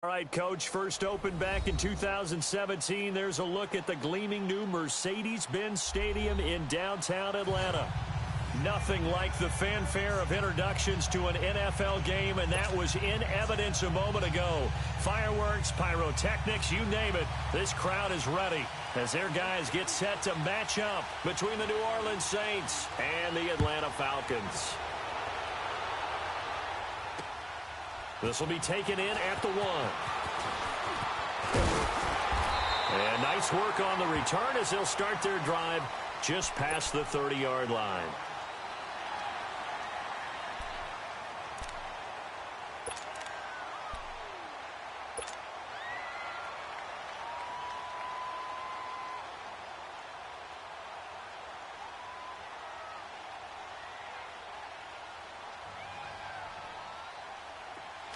All right, Coach, first opened back in 2017. There's a look at the gleaming new Mercedes-Benz Stadium in downtown Atlanta. Nothing like the fanfare of introductions to an NFL game, and that was in evidence a moment ago. Fireworks, pyrotechnics, you name it. This crowd is ready as their guys get set to match up between the New Orleans Saints and the Atlanta Falcons. This will be taken in at the 1. And nice work on the return as they'll start their drive just past the 30-yard line.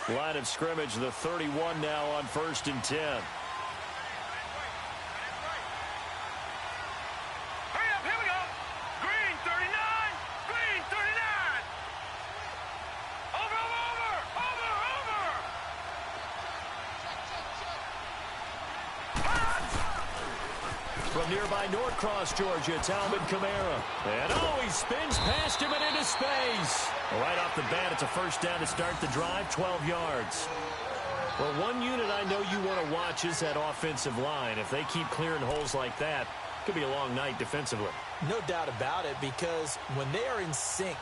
Line of scrimmage, the 31 now on 1st and 10. Hurry up, here we go. Green 39, green 39. Over. From nearby Norcross, Georgia, Talbot Kamara. And he spins past him and into space. Right off the bat, it's a first down to start the drive, 12 yards. Well, one unit I know you want to watch is that offensive line. If they keep clearing holes like that, it could be a long night defensively. No doubt about it, because when they are in sync,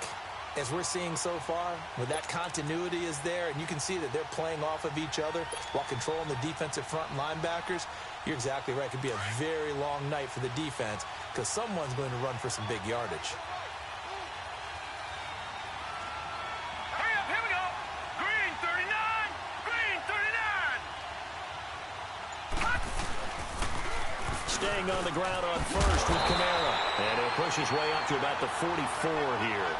as we're seeing so far, when that continuity is there, and you can see that they're playing off of each other while controlling the defensive front linebackers, you're exactly right. It could be a very long night for the defense because someone's going to run for some big yardage. Hurry up, here we go. Green 39, green 39. Staying on the ground on first with Kamara. And he'll push his way up to about the 44 here.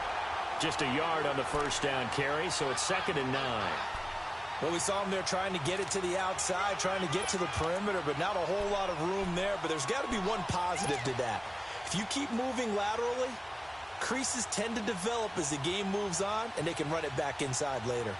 Just a yard on the first down carry, so it's 2nd and 9. Well, we saw him there trying to get it to the outside, trying to get to the perimeter, but not a whole lot of room there. But there's got to be one positive to that. If you keep moving laterally, creases tend to develop as the game moves on, and they can run it back inside later.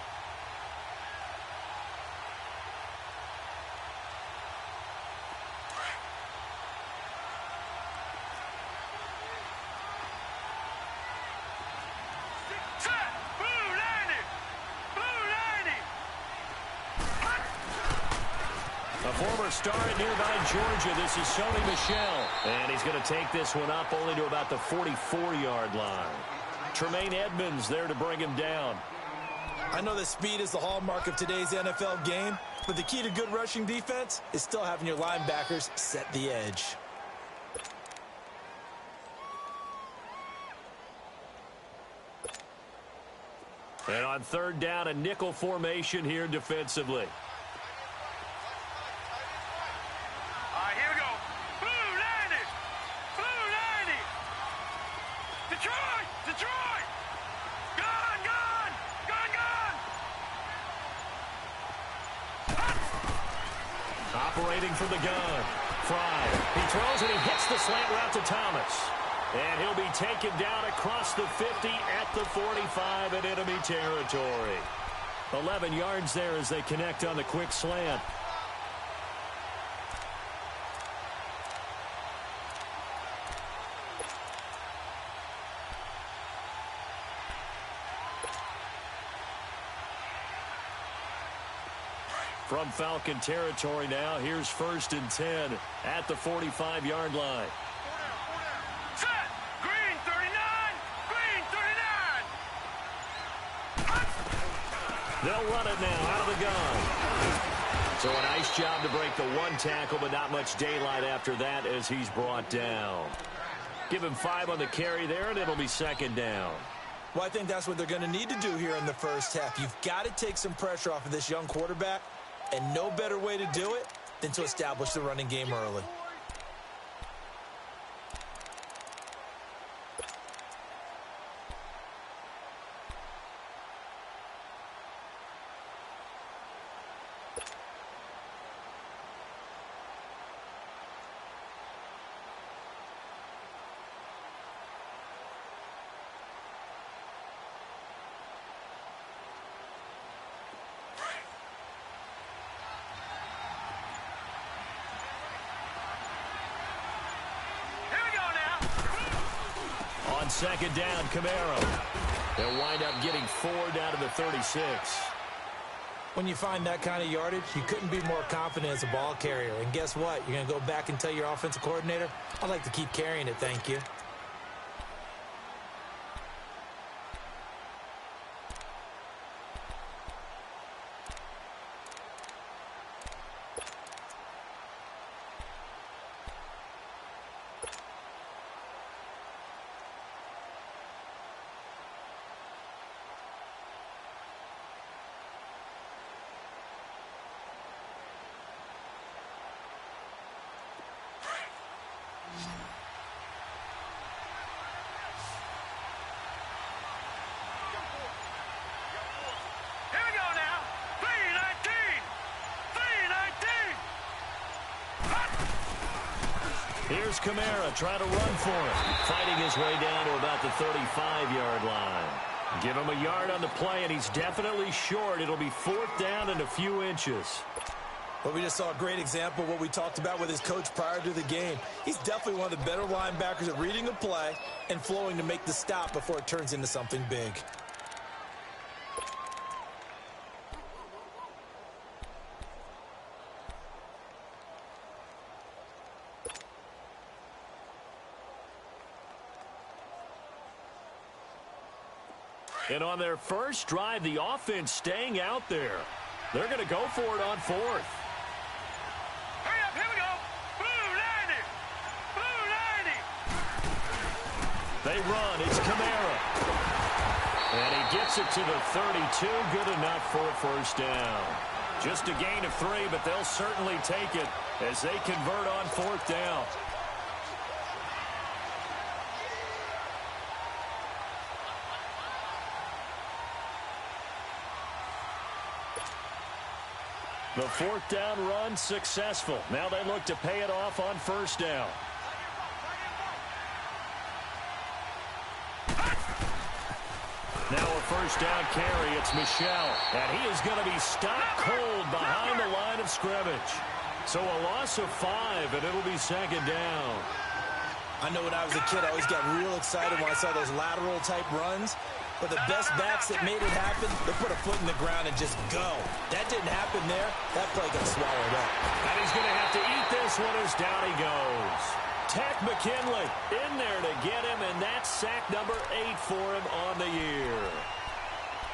Former star at nearby Georgia, this is Sony Michel. And he's going to take this one up only to about the 44-yard line. Tremaine Edmonds there to bring him down. I know that speed is the hallmark of today's NFL game, but the key to good rushing defense is still having your linebackers set the edge. And on 3rd down, a nickel formation here defensively. Detroit! Gone! Operating from the gun. Fry. He throws and he hits the slant route to Thomas. And he'll be taken down across the 50 at the 45 in enemy territory. 11 yards there as they connect on the quick slant. From Falcon territory now, here's 1st and 10 at the 45-yard line. Set! Green 39! Green 39! They'll run it now out of the gun. So a nice job to break the one tackle, but not much daylight after that as he's brought down. Give him 5 on the carry there, and it'll be 2nd down. Well, I think that's what they're going to need to do here in the first half. You've got to take some pressure off of this young quarterback. And no better way to do it than to establish the running game early. second down, Camaro. They'll wind up getting 4 down to the 36. When you find that kind of yardage, you couldn't be more confident as a ball carrier. And guess what? You're going to go back and tell your offensive coordinator, I'd like to keep carrying it, thank you. Here we go now. 3-19. 3-19. Here's Kamara trying to run for it. Fighting his way down to about the 35-yard line. Give him a yard on the play, and he's definitely short. It'll be 4th down and a few inches. Well, we just saw a great example of what we talked about with his coach prior to the game. He's definitely one of the better linebackers at reading a play and flowing to make the stop before it turns into something big. And on their first drive, the offense staying out there. They're going to go for it on 4th. Hurry up, here we go. Blue 90. Blue 90. They run. It's Kamara. And he gets it to the 32. Good enough for a first down. Just a gain of 3, but they'll certainly take it as they convert on 4th down. The 4th down run successful. Now they look to pay it off on first down. Now a first down carry. It's Michel. And he is going to be stopped cold behind the line of scrimmage. So a loss of 5, and it'll be second down. I know when I was a kid, I always got real excited when I saw those lateral-type runs. But the best backs that made it happen, they put a foot in the ground and just go. That didn't happen there. That play got swallowed up. And he's going to have to eat this one as down he goes. Tack McKinley in there to get him, and that's sack number 8 for him on the year.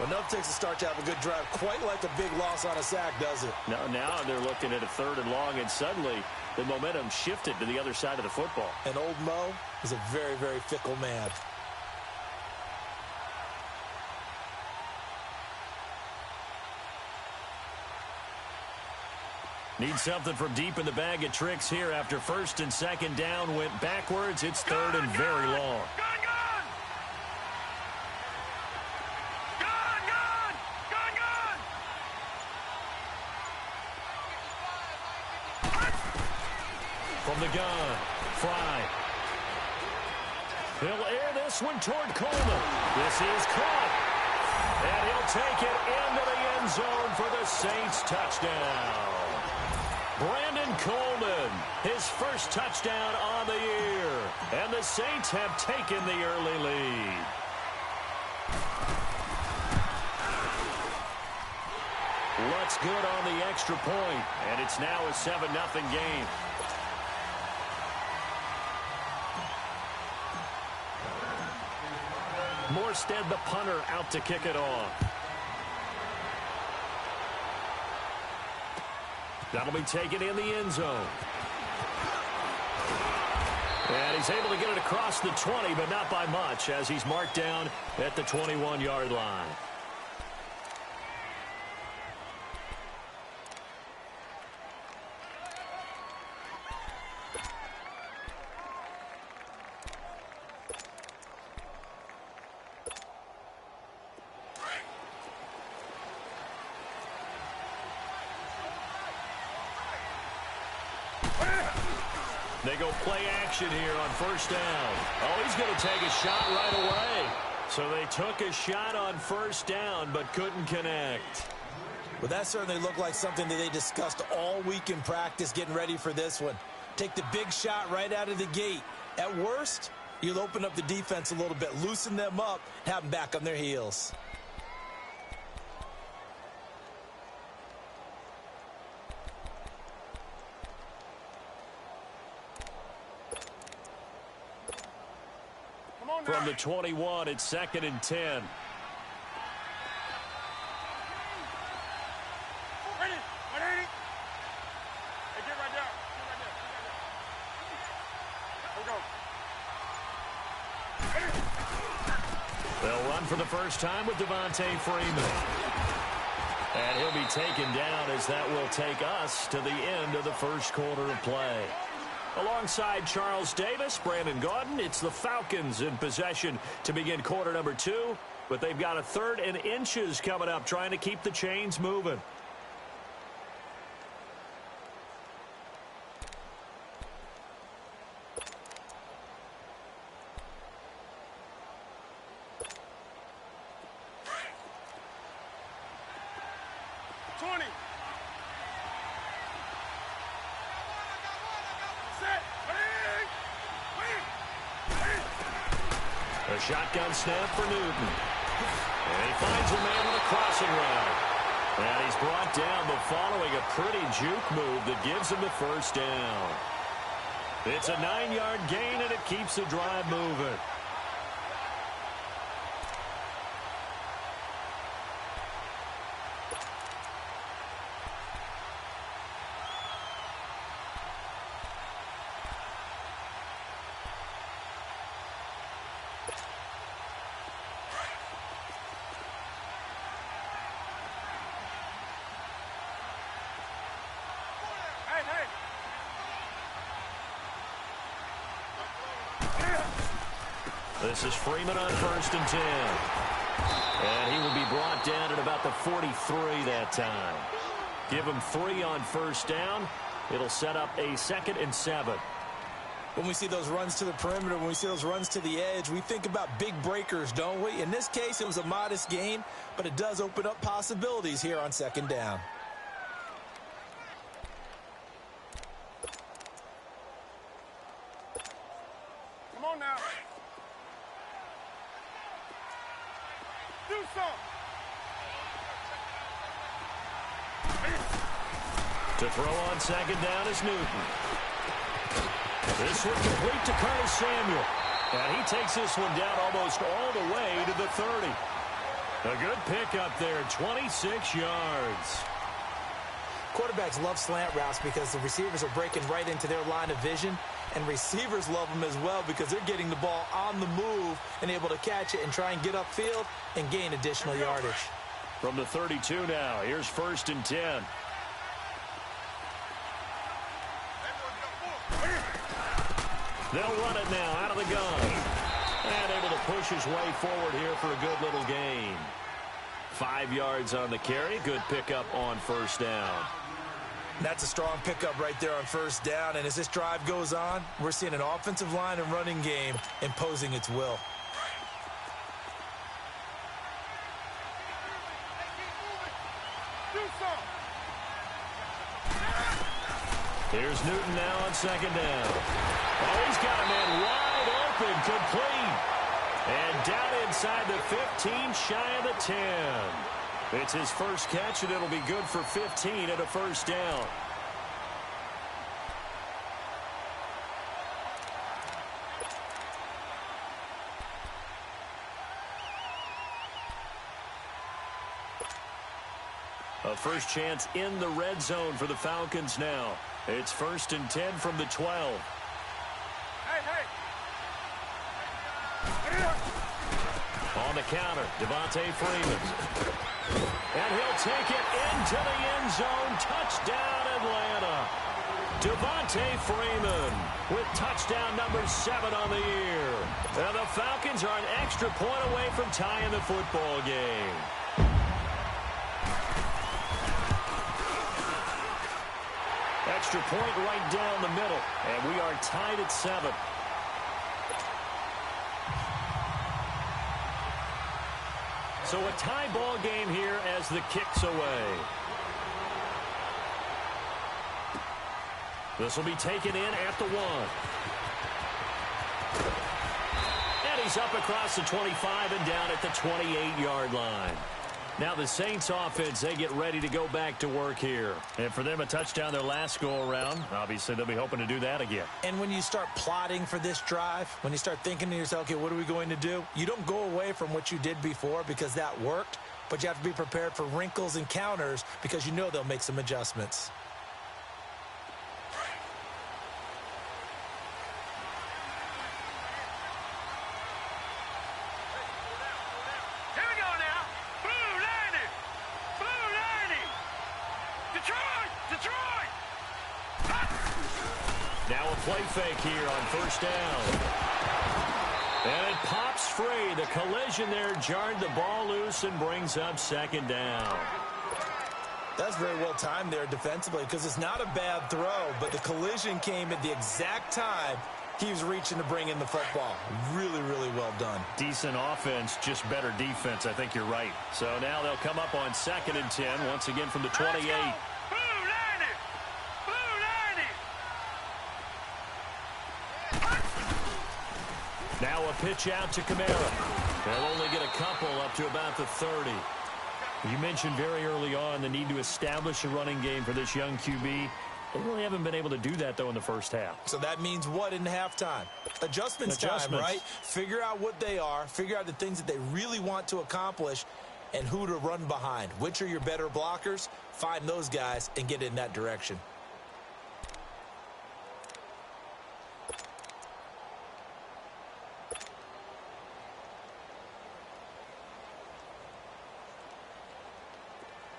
Well, enough takes a start to have a good drive. Quite like a big loss on a sack, does it? Now they're looking at a 3rd and long, and suddenly the momentum shifted to the other side of the football. And old Mo is a very, very fickle man. Need something from deep in the bag of tricks here after 1st and 2nd down went backwards. It's 3rd and very long. Gun, gun. Gun, gun. Gun, gun. From the gun, Fry. He'll air this one toward Coleman. This is caught. And he'll take it into the end zone for the Saints touchdown. Brandon Coleman, his first touchdown on the year. And the Saints have taken the early lead. Looks good on the extra point, and it's now a 7-0 game. Morstead, the punter, out to kick it off. That'll be taken in the end zone. And he's able to get it across the 20, but not by much, as he's marked down at the 21-yard line. They go play action here on first down. Oh, he's going to take a shot right away. So they took a shot on first down, but couldn't connect. Well, that certainly looked like something that they discussed all week in practice getting ready for this one. Take the big shot right out of the gate. At worst, You'll open up the defense a little bit, loosen them up, have them back on their heels. From the 21, it's 2nd and 10. Ready? Ready? Hey, get right there. Here we go. They'll run for the first time with Devontae Freeman. And he'll be taken down as that will take us to the end of the first quarter of play. Alongside Charles Davis, Brandon Gaudin, it's the Falcons in possession to begin quarter number 2. But they've got a 3rd and inches coming up, trying to keep the chains moving. A shotgun snap for Newton. And he finds a man with a crossing route. And he's brought down, but following a pretty juke move that gives him the first down. It's a 9-yard gain, and it keeps the drive moving. This is Freeman on 1st and 10. And he will be brought down at about the 43 that time. Give him 3 on first down. It'll set up a 2nd and 7. When we see those runs to the perimeter, when we see those runs to the edge, we think about big breakers, don't we? In this case, it was a modest gain, but it does open up possibilities here on 2nd down. Come on now. Do something. To throw on 2nd down is Newton. This one complete to Curtis Samuel. And he takes this one down almost all the way to the 30. A good pickup there, 26 yards. Quarterbacks love slant routes because the receivers are breaking right into their line of vision. And receivers love them as well because they're getting the ball on the move and able to catch it and try and get upfield and gain additional yardage. From the 32 now, here's 1st and 10. They'll run it now out of the gun. And able to push his way forward here for a good little gain. 5 yards on the carry. Good pickup on first down. That's a strong pickup right there on first down. And as this drive goes on, we're seeing an offensive line and running game imposing its will. Here's Newton now on 2nd down. Oh, he's got a man wide open, complete. And down inside the 15, shy of the 10. It's his first catch, and it'll be good for 15 and a first down. A first chance in the red zone for the Falcons now. It's 1st and 10 from the 12. Hey. On the counter, Devontae Freeman. And he'll take it into the end zone. Touchdown, Atlanta. Devontae Freeman with touchdown number 7 on the year. And the Falcons are an extra point away from tying the football game. Extra point right down the middle, and we are tied at 7. So a tie ball game here as the kick's away. This will be taken in at the 1. He's up across the 25 and down at the 28-yard line. Now the Saints offense, they get ready to go back to work here. And for them, a touchdown their last go-around. Obviously, they'll be hoping to do that again. And when you start plotting for this drive, when you start thinking to yourself, okay, what are we going to do? You don't go away from what you did before because that worked, but you have to be prepared for wrinkles and counters because you know they'll make some adjustments. Now a play fake here on first down. And it pops free. The collision there jarred the ball loose and brings up second down. That's very well timed there defensively because it's not a bad throw, but the collision came at the exact time he was reaching to bring in the football. Really, really well done. Decent offense, just better defense. I think you're right. So now they'll come up on 2nd and 10, once again from the 28. Now a pitch out to Kamara. They'll only get a couple up to about the 30. You mentioned very early on the need to establish a running game for this young QB. They really haven't been able to do that, though, in the first half. So that means what in halftime? Adjustments time, right? Figure out what they are. Figure out the things that they really want to accomplish and who to run behind. Which are your better blockers? Find those guys and get in that direction.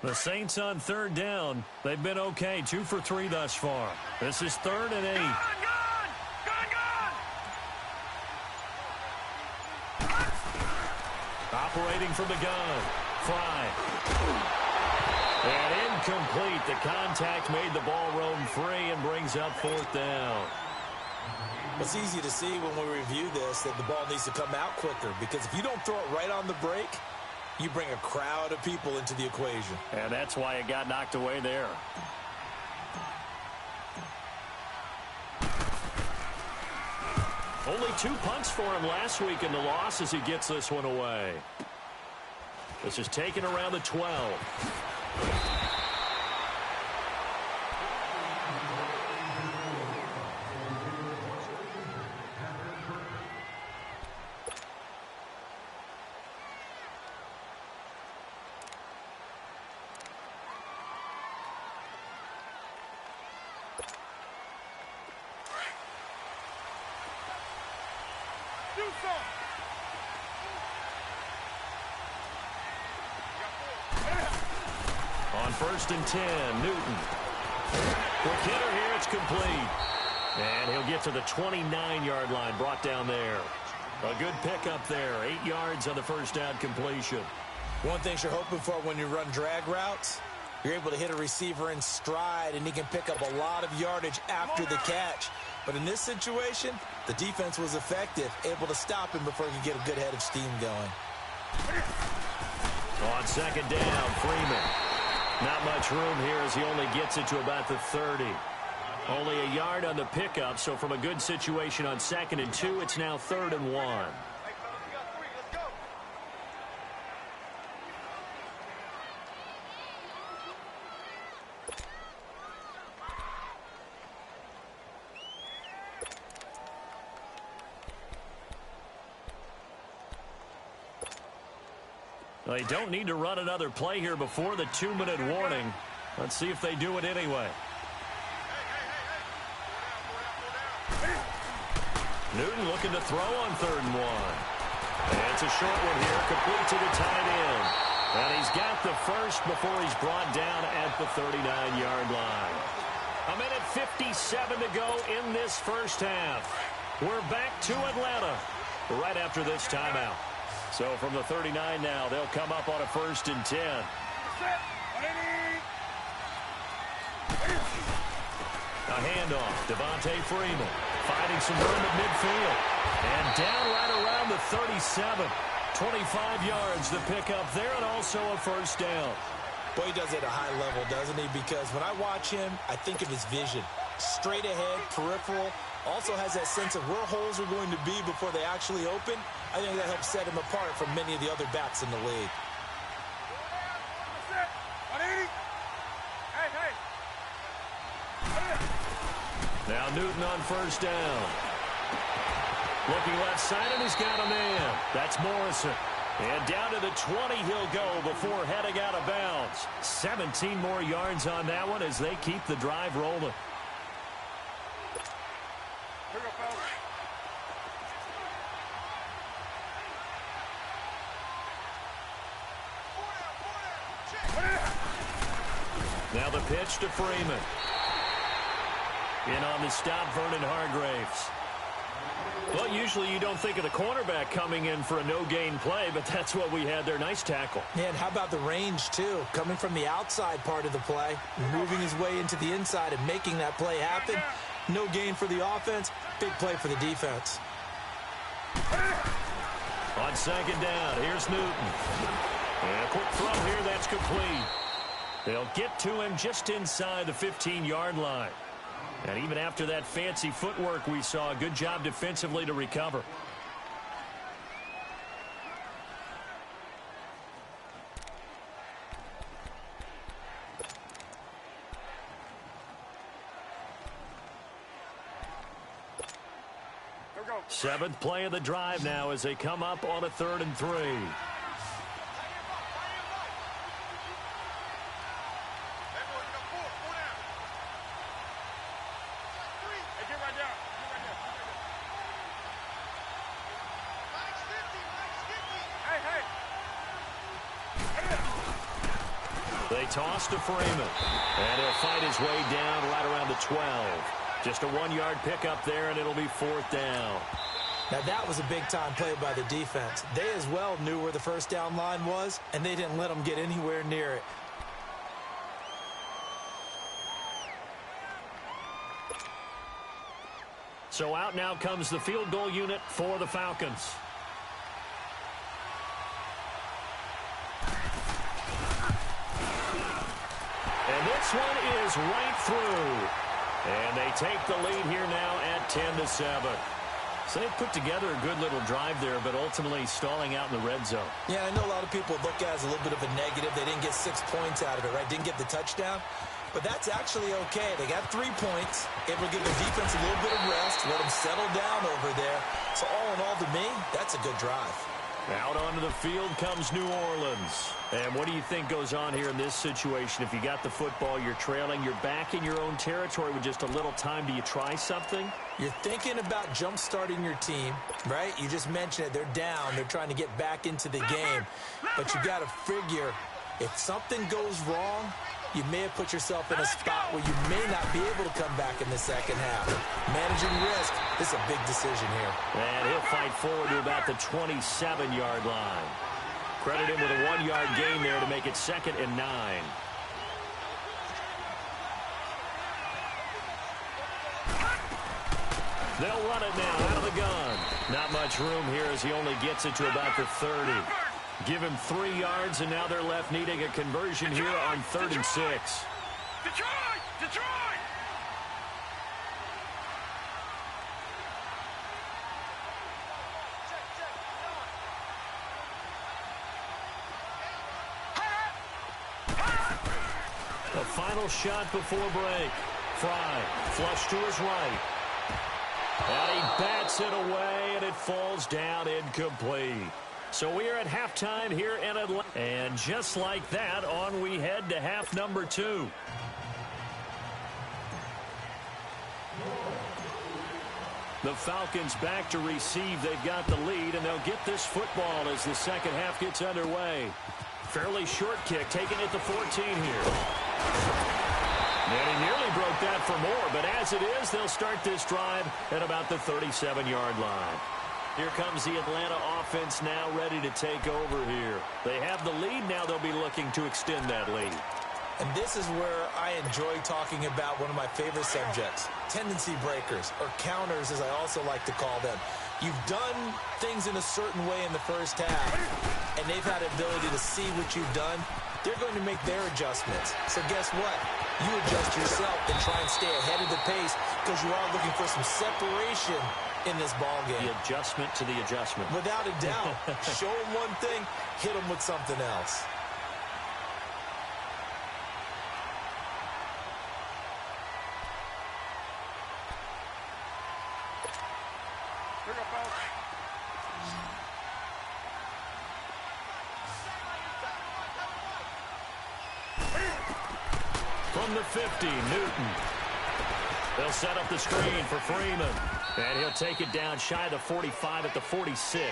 The Saints on 3rd down. They've been okay. 2 for 3 thus far. This is 3rd and 8. Operating from the gun. Fry. And incomplete. The contact made the ball roam free and brings up 4th down. It's easy to see when we review this that the ball needs to come out quicker because if you don't throw it right on the break, you bring a crowd of people into the equation. And that's why it got knocked away there. Only 2 punts for him last week in the loss as he gets this one away. This is taken around the 12. On 1st and 10, Newton. Quick hitter here, it's complete. And he'll get to the 29-yard line, brought down there. A good pickup there, 8 yards on the first down completion. One thing you're hoping for when you run drag routes, you're able to hit a receiver in stride, and he can pick up a lot of yardage after the catch. But in this situation, the defense was effective, able to stop him before he could get a good head of steam going. On 2nd down, Freeman. Not much room here as he only gets it to about the 30. Only a yard on the pickup, so from a good situation on 2nd and 2, it's now 3rd and 1. They don't need to run another play here before the 2-minute warning. Let's see if they do it anyway. Newton looking to throw on 3rd and 1. And it's a short one here, complete to the tight end. And he's got the first before he's brought down at the 39-yard line. 1:57 to go in this first half. We're back to Atlanta right after this timeout. So from the 39 now, they'll come up on a 1st and 10. A handoff, Devontae Freeman finding some room at midfield. And down right around the 37. 25 yards to pick up there and also a first down. Boy, he does it at a high level, doesn't he? Because when I watch him, I think of his vision. Straight ahead, peripheral. Also has that sense of where holes are going to be before they actually open. I think that helps set him apart from many of the other backs in the league. Now Newton on first down. Looking left side, and he's got a man. That's Morrison. And down to the 20 he'll go before heading out of bounds. 17 more yards on that one as they keep the drive rolling. Now the pitch to Freeman. In on the stop, Vernon Hargraves. Well, usually you don't think of the cornerback coming in for a no-gain play, but that's what we had there. Nice tackle. Yeah, and how about the range, too? Coming from the outside part of the play, moving his way into the inside and making that play happen. No gain for the offense, big play for the defense. On second down, here's Newton. And a quick throw here, that's complete. They'll get to him just inside the 15-yard line. And even after that fancy footwork we saw, good job defensively to recover. Seventh play of the drive now as they come up on a 3rd and 3. They toss to Freeman, and he'll fight his way down right around the 12. Just a 1-yard pickup there, and it'll be 4th down. Now, that was a big-time play by the defense. They as well knew where the first down line was, and they didn't let them get anywhere near it. So out now comes the field goal unit for the Falcons. And this one is right through. And they take the lead here now at 10-7. So they put together a good little drive there, but ultimately stalling out in the red zone. Yeah, I know a lot of people look at it as a little bit of a negative. They didn't get 6 points out of it, right? Didn't get the touchdown. But that's actually okay. They got 3 points. Able to give the defense a little bit of rest, let them settle down over there. So all in all, to me, that's a good drive. Out onto the field comes New Orleans. And what do you think goes on here in this situation? If you got the football, you're trailing, you're back in your own territory with just a little time. Do you try something? You're thinking about jump-starting your team, right? You just mentioned it. They're down. They're trying to get back into the game. But you got to figure, if something goes wrong, you may have put yourself in a spot where you may not be able to come back in the second half. Managing risk, this is a big decision here. And he'll fight forward to about the 27-yard line. Credit him with a 1-yard gain there to make it 2nd and 9. They'll run it now out of the gun. Not much room here as he only gets it to about the 30. Give him 3 yards, and now they're left needing a conversion here on 3rd and 6. Detroit! Detroit! The final shot before break. Fry, flush to his right. And he bats it away, and it falls down incomplete. So we are at halftime here in Atlanta. And just like that, on we head to half number 2. The Falcons back to receive. They've got the lead, and they'll get this football as the second half gets underway. Fairly short kick, taking it to 14 here. And he nearly broke that for more, but as it is, they'll start this drive at about the 37-yard line. Here comes the Atlanta offense now ready to take over here. They have the lead. Now they'll be looking to extend that lead. And this is where I enjoy talking about one of my favorite subjects, tendency breakers, or counters as I also like to call them. You've done things in a certain way in the first half, and they've had the ability to see what you've done they're going to make their adjustments. So guess what? You adjust yourself and try and stay ahead of the pace because you are looking for some separation in this ball game. The adjustment to the adjustment. Without a doubt. Show them one thing, hit them with something else. From the 50, Newton. They'll set up the screen for Freeman. And he'll take it down shy of the 45 at the 46.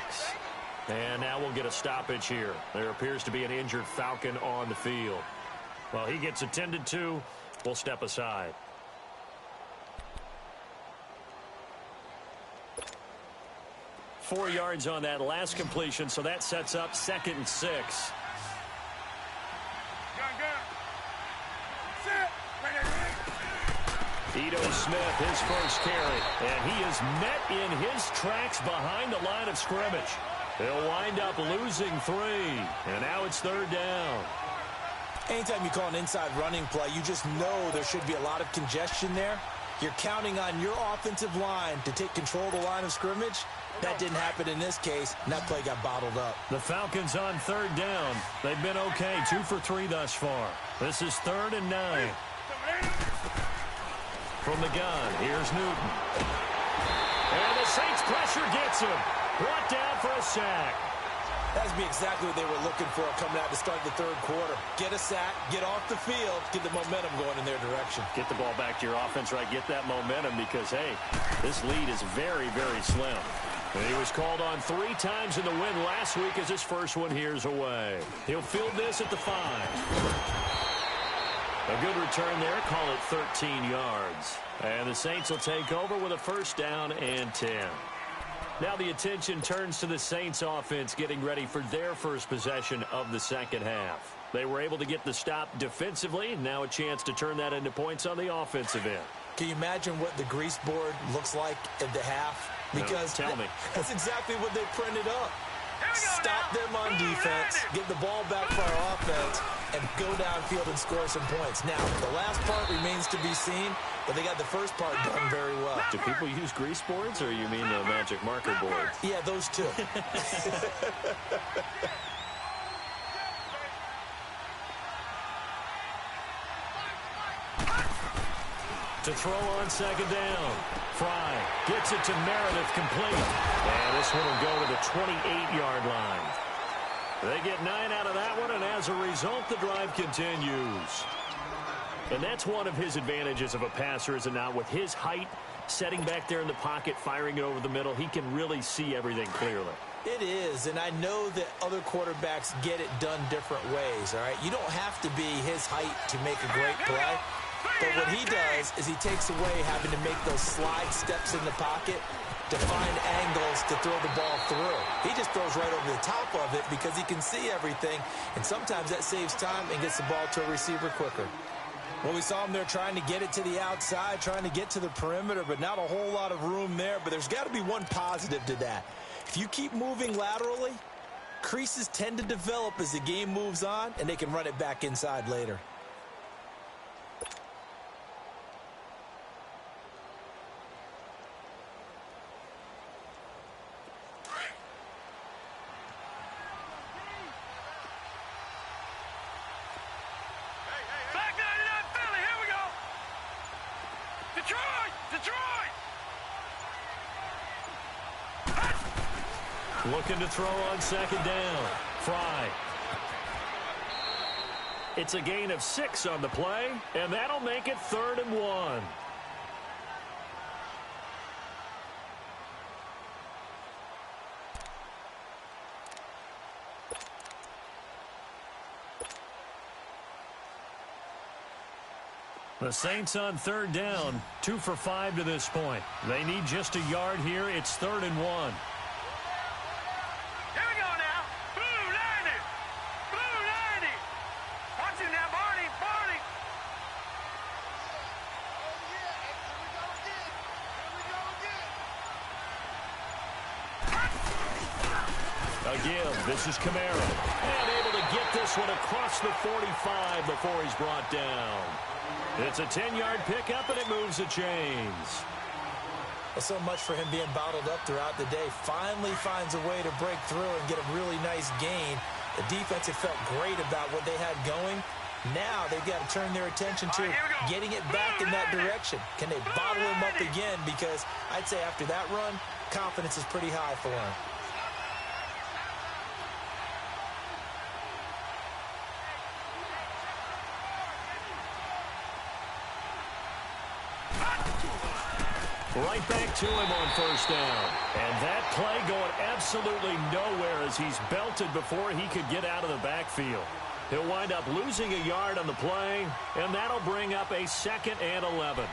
And now we'll get a stoppage here. There appears to be an injured Falcon on the field. Well, he gets attended to. We'll step aside. Four yards on that last completion, so that sets up 2nd and 6. Ito Smith, his first carry, and he is met in his tracks behind the line of scrimmage. He'll wind up losing 3, and now it's 3rd down. Anytime you call an inside running play, you just know there should be a lot of congestion there. You're counting on your offensive line to take control of the line of scrimmage. That didn't happen in this case, and that play got bottled up. The Falcons on 3rd down. They've been okay, 2 for 3 thus far. This is 3rd and 9. From the gun, here's Newton. And the Saints pressure gets him. Brought down for a sack. That would be exactly what they were looking for coming out to start the 3rd quarter. Get a sack, get off the field, get the momentum going in their direction. Get the ball back to your offense, right? Get that momentum because, hey, this lead is very, very slim. And he was called on 3 times in the win last week as his first one here's away. He'll field this at the 5. A good return there. Call it 13 yards. And the Saints will take over with a 1st down and 10. Now the attention turns to the Saints offense getting ready for their first possession of the 2nd half. They were able to get the stop defensively, and now a chance to turn that into points on the offensive end. Can you imagine what the grease board looks like at the half? Because no, tell me. That's exactly what they printed up. Stop them on defense, get the ball back for our offense, and go downfield and score some points. Now, the last part remains to be seen, but they got the first part done very well. Do people use grease boards, or you mean the magic marker boards? Yeah, those two. To throw on 2nd down. Fry gets it to Meredith complete. And this one will go to the 28-yard line. They get 9 out of that one, and as a result, the drive continues. And that's one of his advantages of a passer, is it not? With his height, setting back there in the pocket, firing it over the middle, he can really see everything clearly. It is, and I know that other quarterbacks get it done different ways, all right? You don't have to be his height to make a great play. But what he does is he takes away having to make those slide steps in the pocket to find angles to throw the ball through. He just throws right over the top of it because he can see everything, and sometimes that saves time and gets the ball to a receiver quicker. Well, we saw him there trying to get it to the outside, trying to get to the perimeter, but not a whole lot of room there. But there's got to be one positive to that. If you keep moving laterally, creases tend to develop as the game moves on, and they can run it back inside later. Looking to throw on 2nd down. Fry. It's a gain of 6 on the play, and that'll make it 3rd and 1. The Saints on 3rd down, 2 for 5 to this point. They need just a yard here. It's 3rd and 1. Again, this is Kamara. And able to get this one across the 45 before he's brought down. It's a 10-yard pickup, and it moves the chains. Well, so much for him being bottled up throughout the day. Finally finds a way to break through and get a really nice gain. The defense had felt great about what they had going. Now they've got to turn their attention to getting it back in that direction. Can they bottle him up again? Because I'd say after that run, confidence is pretty high for him. Right back to him on first down. And that play going absolutely nowhere as he's belted before he could get out of the backfield. He'll wind up losing a yard on the play, and that'll bring up a 2nd and 11.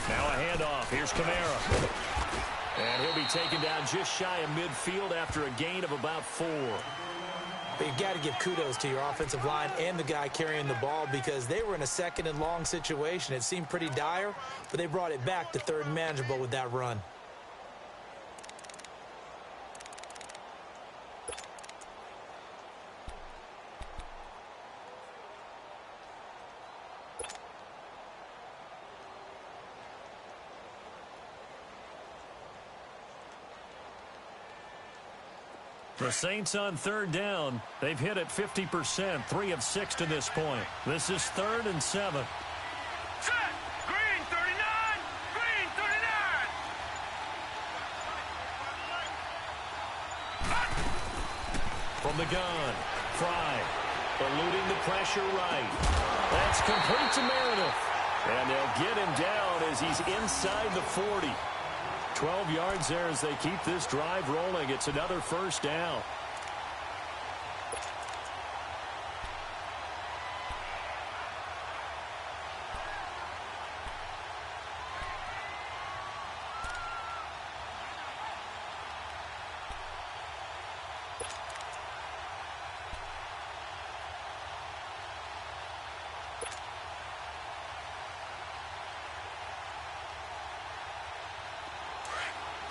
Now a handoff. Here's Kamara. And he'll be taken down just shy of midfield after a gain of about 4. But you've got to give kudos to your offensive line and the guy carrying the ball because they were in a 2nd and long situation. It seemed pretty dire, but they brought it back to 3rd and manageable with that run. The Saints on 3rd down. They've hit it 50%, 3 of 6 to this point. This is 3rd and 7. Set. Green 39. Green 39. From the gun, Fry eluding the pressure right. That's complete to Meredith. And they'll get him down as he's inside the 40. 12 yards there as they keep this drive rolling. It's another first down.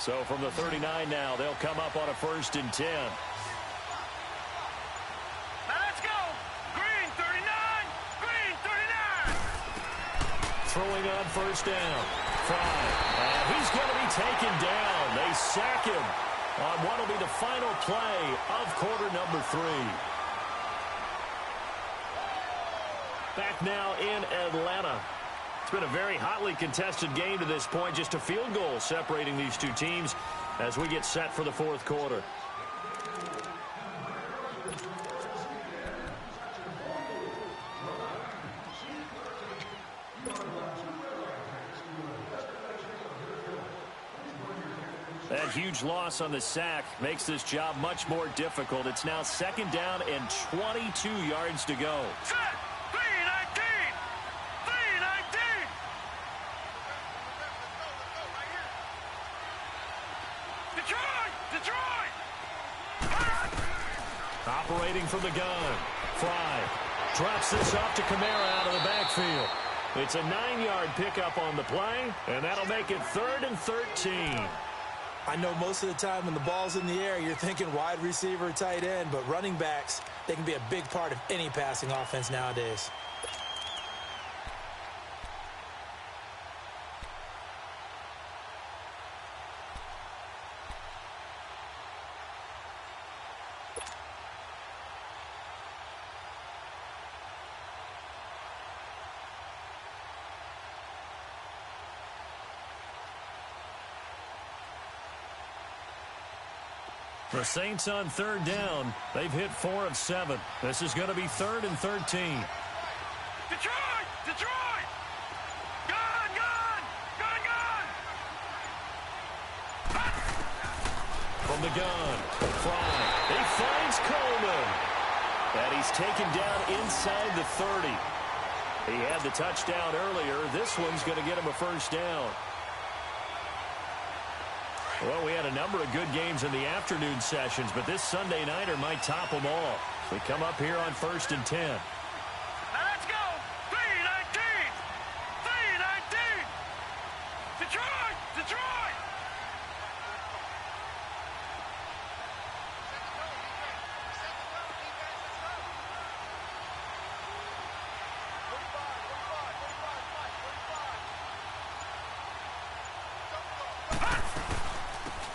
So from the 39 now, they'll come up on a 1st and 10. Now let's go. Green 39. Green 39. Throwing on 1st down. Fry. And he's going to be taken down. They sack him on what will be the final play of quarter number 3. Back now in Atlanta. It's been a very hotly contested game to this point. Just a field goal separating these two teams as we get set for the 4th quarter. That huge loss on the sack makes this job much more difficult. It's now 2nd down and 22 yards to go. Set. 319. 319. Detroit. Detroit. Operating from the gun. Fry drops this off to Kamara out of the backfield. It's a 9-yard pickup on the play, and that'll make it 3rd and 13. I know most of the time when the ball's in the air, you're thinking wide receiver, tight end, but running backs, they can be a big part of any passing offense nowadays. The Saints on 3rd down. They've hit 4 of 7. This is going to be 3rd and 13. Detroit. Detroit. Gun. Gun. Gun. Gun. From the gun, Fry He finds Coleman. And he's taken down inside the 30. He had the touchdown earlier. This one's going to get him a first down. Well, we had a number of good games in the afternoon sessions, but this Sunday nighter might top them all. We come up here on 1st and 10. Now let's go. 3-19. 3-19. Detroit. Detroit.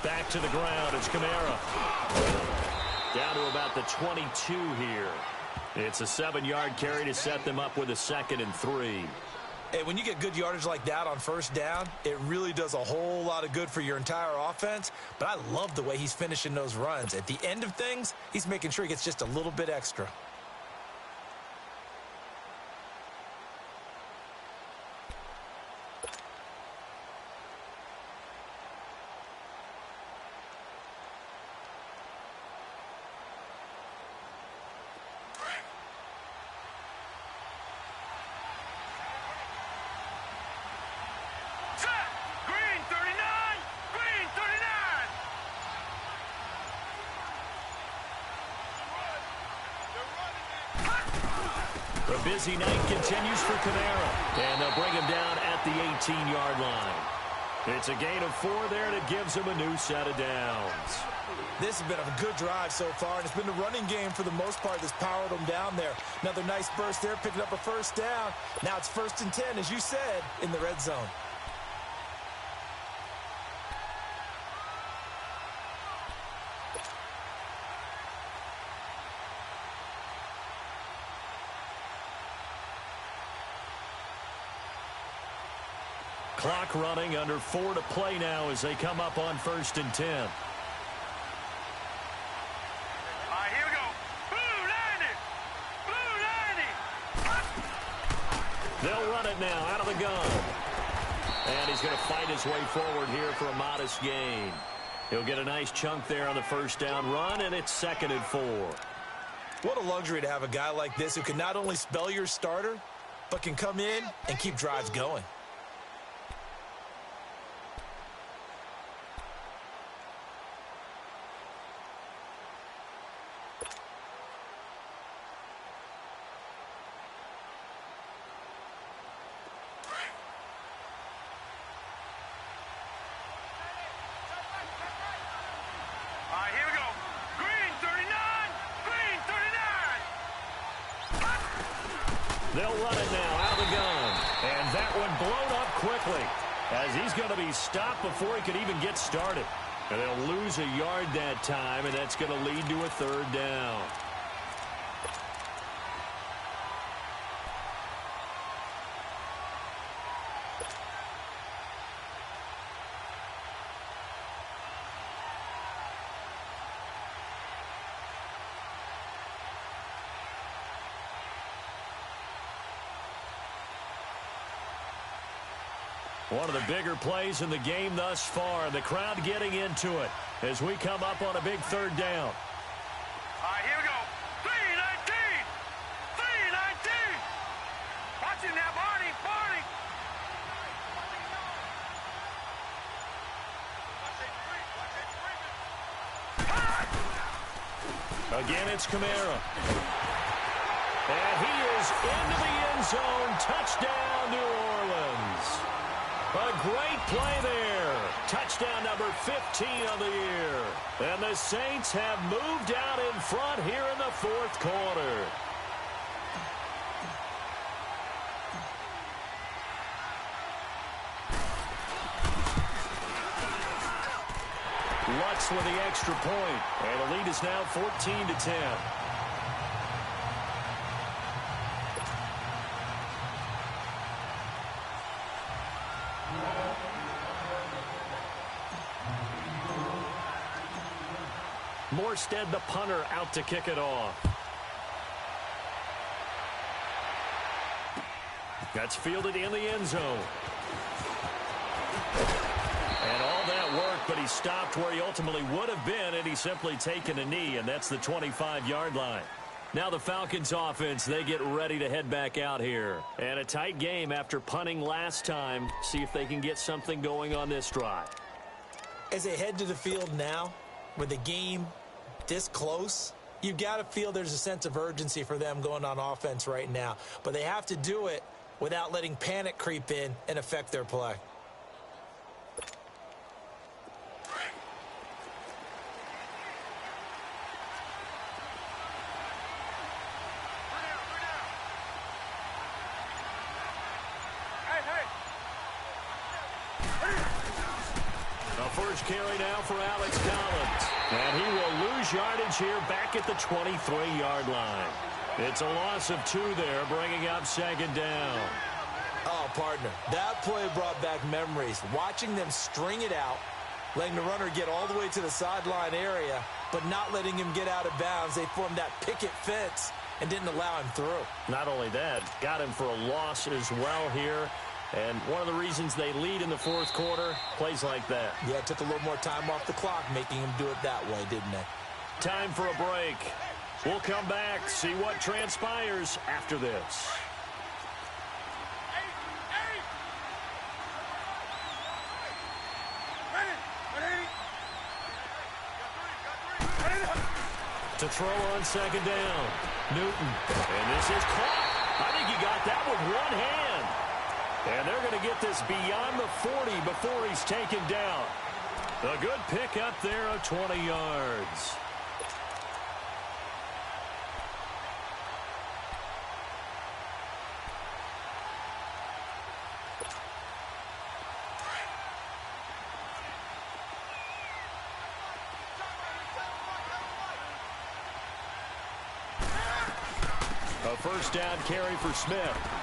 Back to the ground. It's Kamara. Down to about the 22 here. It's a 7-yard carry to set them up with a 2nd and 3. Hey, when you get good yardage like that on first down, it really does a whole lot of good for your entire offense. But I love the way he's finishing those runs. At the end of things, he's making sure he gets just a little bit extra. The busy night continues for Kamara, and they'll bring him down at the 18-yard line. It's a gain of 4 there, and it gives him a new set of downs. This has been a good drive so far, and it's been the running game for the most part that's powered them down there. Another nice burst there, picking up a first down. Now it's 1st and 10, as you said, in the red zone. Clock running, under 4 to play now as they come up on 1st and 10. All right, here we go. Blue 90. Blue 90. They'll run it now out of the gun. And he's going to fight his way forward here for a modest gain. He'll get a nice chunk there on the first down run, and it's 2nd and 4. What a luxury to have a guy like this who can not only spell your starter, but can come in and keep drives going. They'll run it now out of the gun. And that one blown up quickly as he's going to be stopped before he could even get started. And they'll lose a yard that time, and that's going to lead to a 3rd down. One of the bigger plays in the game thus far. The crowd getting into it as we come up on a big 3rd down. All right, here we go. 3-19. 3-19. Watch it now, Barney. Barney. Again, it's Kamara. And he is into the end zone. Touchdown, New Orleans. A great play there. Touchdown number 15 of the year. And the Saints have moved out in front here in the 4th quarter. Lutz with the extra point. And the lead is now 14-10. Morstead, the punter, out to kick it off. That's fielded in the end zone. And all that work, but he he stopped where he ultimately would have been had he simply taken a knee, and that's the 25-yard line. Now the Falcons offense, they get ready to head back out here. And a tight game after punting last time. See if they can get something going on this drive. As they head to the field now, with the game this close, you've got to feel there's a sense of urgency for them going on offense right now. But they have to do it without letting panic creep in and affect their play. First carry now for Alex Collins. And he will lose yardage here back at the 23-yard line. It's a loss of 2 there, bringing up second down. Oh, partner, that play brought back memories. Watching them string it out, letting the runner get all the way to the sideline area, but not letting him get out of bounds. They formed that picket fence and didn't allow him through. Not only that, got him for a loss as well here. And one of the reasons they lead in the fourth quarter, plays like that. Yeah, it took a little more time off the clock, making him do it that way, didn't it? Time for a break. We'll come back, see what transpires after this. To throw on second down, Newton. And this is caught. I think he got that with one hand. And they're going to get this beyond the 40 before he's taken down. A good pick up there of 20 yards. A first down carry for Smith.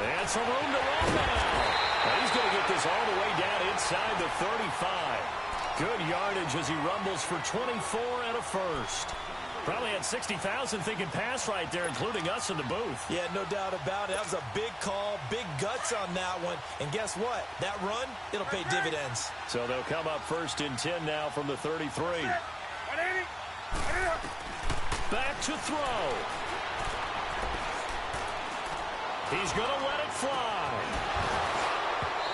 And some room to run now. And he's going to get this all the way down inside the 35. Good yardage as he rumbles for 24 and a first. Probably had 60,000 thinking pass right there, including us in the booth. Yeah, no doubt about it. That was a big call, big guts on that one. And guess what? That run, it'll pay dividends. So they'll come up first and 10 now from the 33. Back to throw. He's going to let it fly.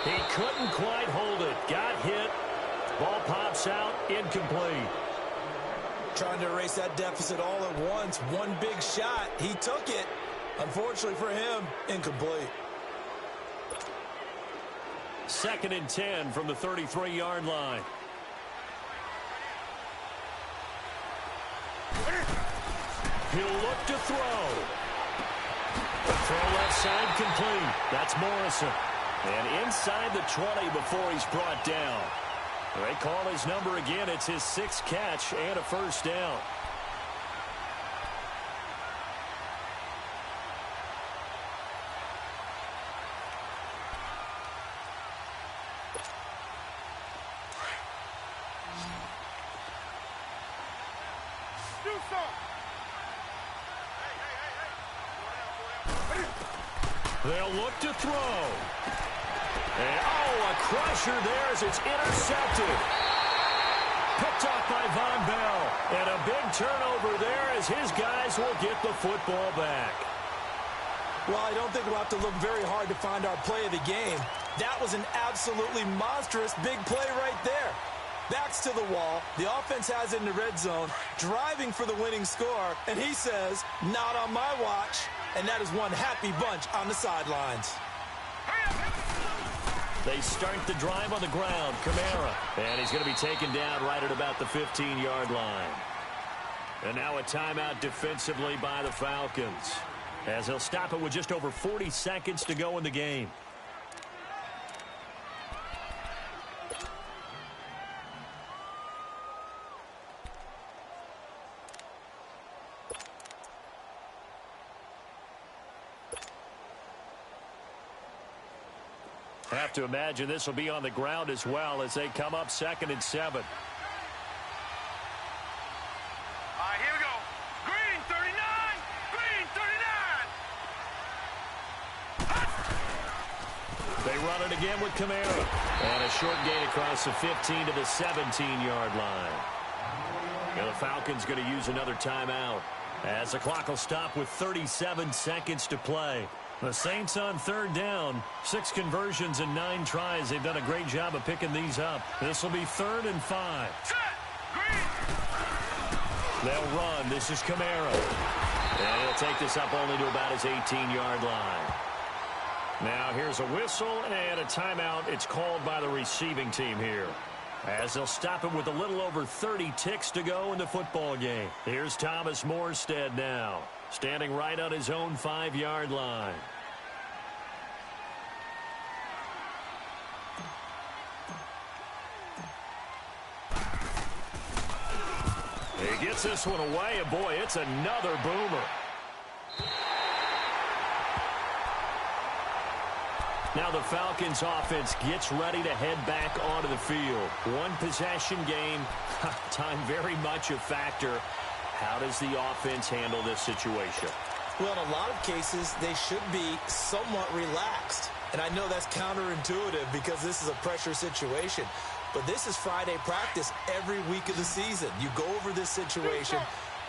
He couldn't quite hold it. Got hit. Ball pops out. Incomplete. Trying to erase that deficit all at once. One big shot. He took it. Unfortunately for him, incomplete. Second and 10 from the 33-yard line. He'll look to throw. Throw left side complete. That's Morrison. And inside the 20 before he's brought down. They call his number again. It's his 6th catch and a first down. They'll look to throw. And, a crusher there as it's intercepted. Picked off by Von Bell. And a big turnover there as his guys will get the football back. Well, I don't think we'll have to look very hard to find our play of the game. That was an absolutely monstrous big play right there. Backs to the wall. The offense has it in the red zone, driving for the winning score. And he says, not on my watch. And that is one happy bunch on the sidelines. They start the drive on the ground. Kamara. And he's going to be taken down right at about the 15-yard line. And now a timeout defensively by the Falcons, as they'll stop it with just over 40 seconds to go in the game. Have to imagine this will be on the ground as well as they come up 2nd and 7. All right, here we go. Green 39. Green 39. They run run it again with Kamara. And a short gain across the 15 to the 17-yard line. And the Falcons going to use another timeout as the clock will stop with 37 seconds to play. The Saints on third down, 6 conversions and 9 tries. They've done a great job of picking these up. This will be 3rd and 5. They'll run. This is Kamara. And he'll take this up only to about his 18-yard line. Now here's a whistle and a timeout. It's called by the receiving team here, as they'll stop it with a little over 30 ticks to go in the football game. Here's Thomas Morstead now, standing right on his own 5-yard line. He gets this one away, and boy, it's another boomer. Now the Falcons offense gets ready to head back onto the field. One possession game, time very much a factor. How does the offense handle this situation? Well, in a lot of cases, they should be somewhat relaxed. And I know that's counterintuitive because this is a pressure situation. But this is Friday practice every week of the season. You go over this situation,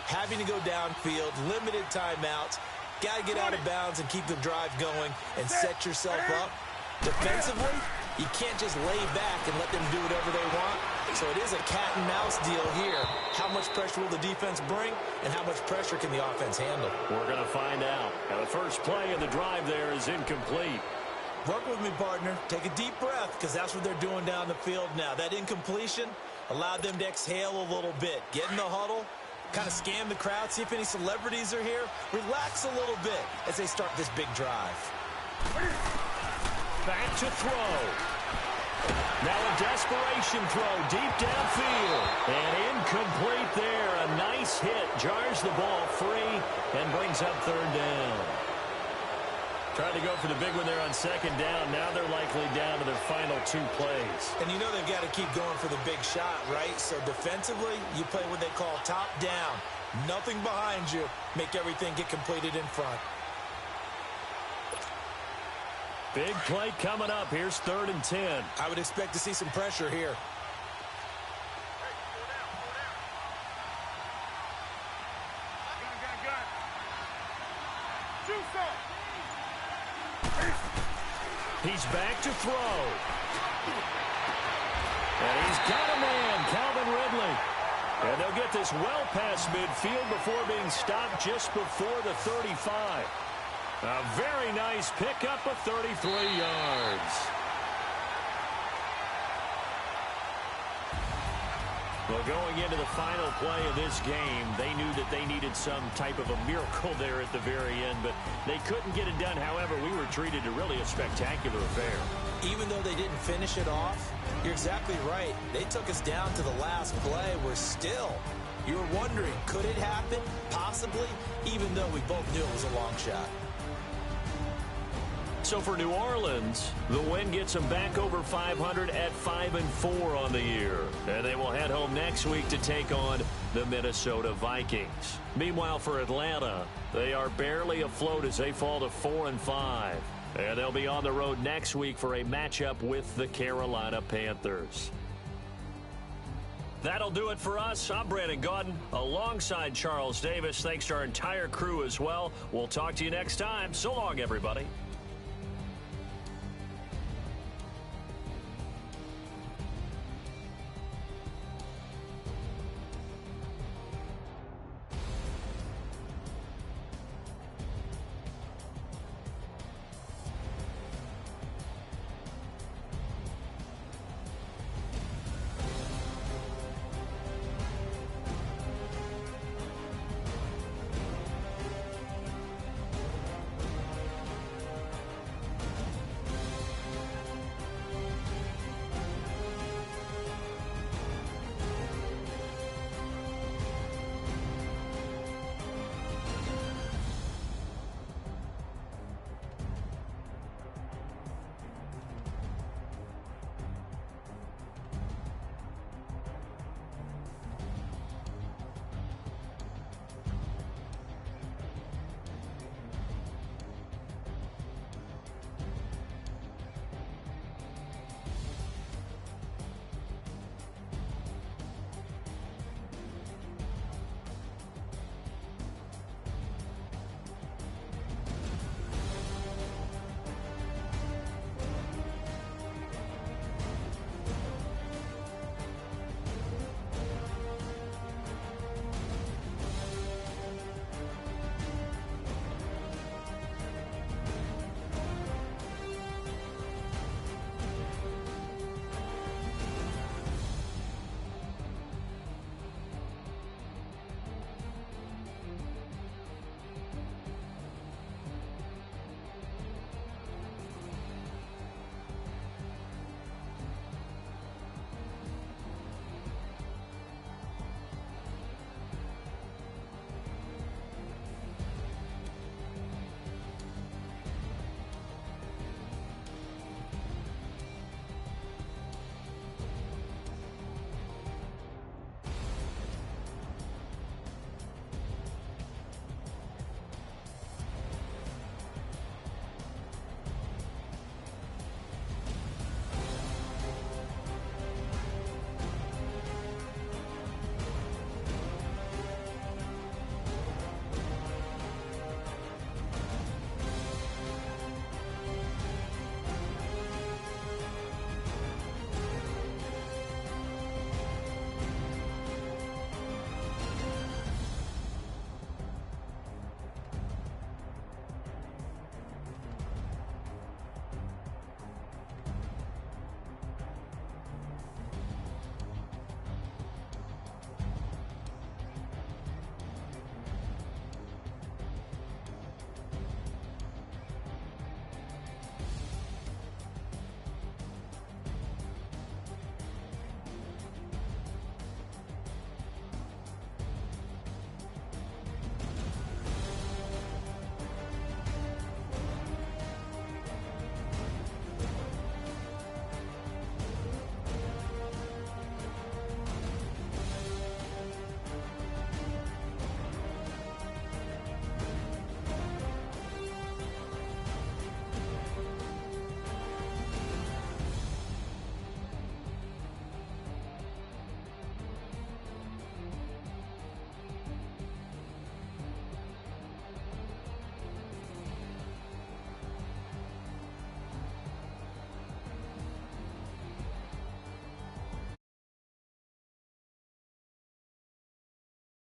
having to go downfield, limited timeouts, got to get out of bounds and keep the drive going and set yourself up. Defensively, you can't just lay back and let them do whatever they want. So it is a cat and mouse deal here. How much pressure will the defense bring, and how much pressure can the offense handle? We're going to find out. Now the first play of the drive there is incomplete. Work with me, partner. Take a deep breath, because that's what they're doing down the field now. That incompletion allowed them to exhale a little bit. Get in the huddle, kind of scan the crowd, see if any celebrities are here. Relax a little bit as they start this big drive. Back to throw. Now a desperation throw deep downfield. And incomplete there. A nice hit. Jars the ball free and brings up 3rd down. Tried to go for the big one there on 2nd down. Now they're likely down to their final 2 plays. And you know they've got to keep going for the big shot, right? So defensively, you play what they call top down. Nothing behind you. Make everything get completed in front. Big play coming up. Here's 3rd and 10. I would expect to see some pressure here. He's back to throw. And he's got a man, Calvin Ridley. And they'll get this well past midfield before being stopped just before the 35. A very nice pickup of 33 yards. Well, going into the final play of this game, they knew that they needed some type of a miracle there at the very end, but they couldn't get it done. However, we were treated to really a spectacular affair. Even though they didn't finish it off, you're exactly right. They took us down to the last play. We're still, you were wondering, could it happen? Possibly, even though we both knew it was a long shot. So for New Orleans, the win gets them back over 500 at 5-4 on the year. And they will head home next week to take on the Minnesota Vikings. Meanwhile, for Atlanta, they are barely afloat as they fall to 4-5. And they'll be on the road next week for a matchup with the Carolina Panthers. That'll do it for us. I'm Brandon Gaudin alongside Charles Davis. Thanks to our entire crew as well. We'll talk to you next time. So long, everybody.